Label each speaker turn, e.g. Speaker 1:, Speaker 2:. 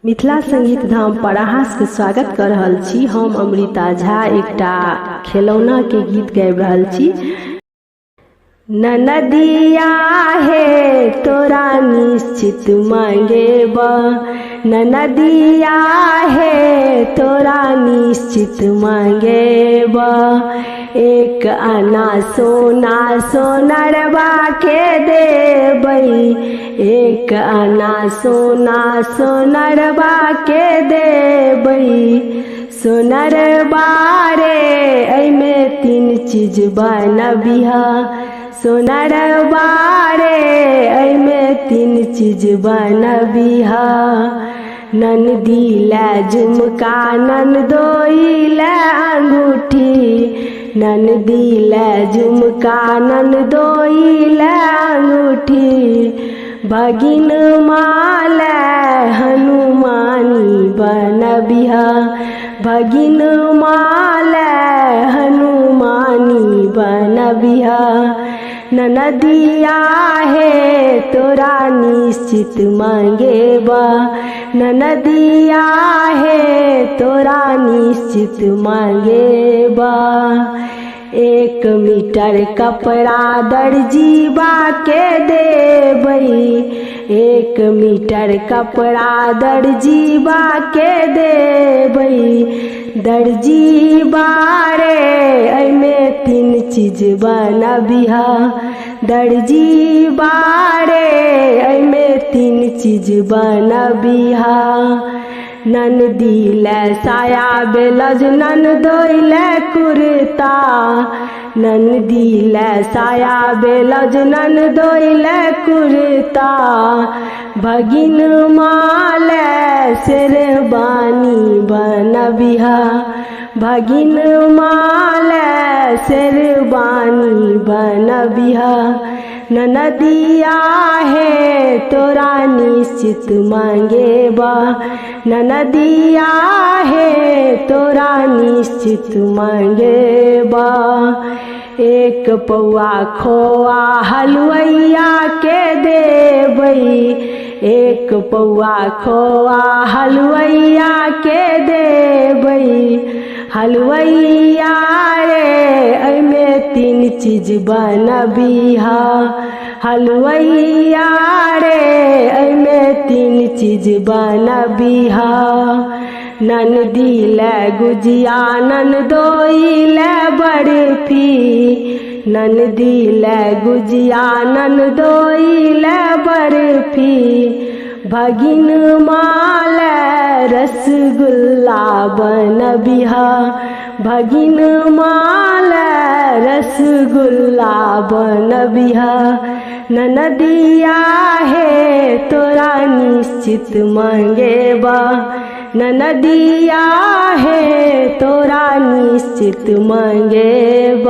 Speaker 1: मिथिला संगीत धाम पर अहाँके स्वागत कर रहल छी। हम अमृता झा एकटा खिलौना के गीत गाबि रहल छी। ननदिया हे तोरा निश्चित मांगेब, ननदिया हे तोरा निश्चित मांगेब। एक आना सोना सोनरबा के देबै, एक आना सोना सोनरबा के देबै। सोनरबा रे एमे तीन चीज बनबिहा, सोनरबा रे एमे तीन चीज बनबिहा। ननदी लै झुमका ननदोई लै अंगूठी, ननदी लै झुमका ननदोई लै अंगूठी। भगिन मालै हनुमानी बनबिहा, भगिन मालै हनुमानी बनबिहा। ननदिया हे तोरा निश्चित मांगेब, ननदिया हे तोरा निश्चित मांगेब। 1 मीटर कपड़ा दर्जीबा के देबै, 1 मीटर कपड़ा दर्जीबा के देबै। दर्जीबा रे एमे तीन चीज बनबिहा, दर्जीबा रे एमे तीन चीज बनबिहा। ननदी लै साया ब्लाउज ननदोई लै कुर्ता, ननदी लै साया ब्लाउज ननदोई लै कुर्ता। भगिन मालै शेरवानी बनबिहा, भगिन मालै शेरवानी बनबिहा। ननदिया हे तोरा निश्चित मांगेब, ननदिया हे तोरा निश्चित मांगेब। 1 पौआ खोआ हलुवैया के देबै, 1 पौआ खोआ हलुवैया के देबै। हलुवैया रे एमे तीन चीज बनबिहा, हलुवैया रे एमे तीन चीज बनबिहा। ननदी लै गुजिया ननदोई लै बर्फी, ननदी लै गुजिया ननदोई लै बर्फी। भगिन मालै रसगुल्ला बनबिहा, भगिन मालै रसगुल्ला बनबिहा। ननदिया हे तोरा निश्चित मांगेब, ननदिया हे तोरा निश्चित मांगेब।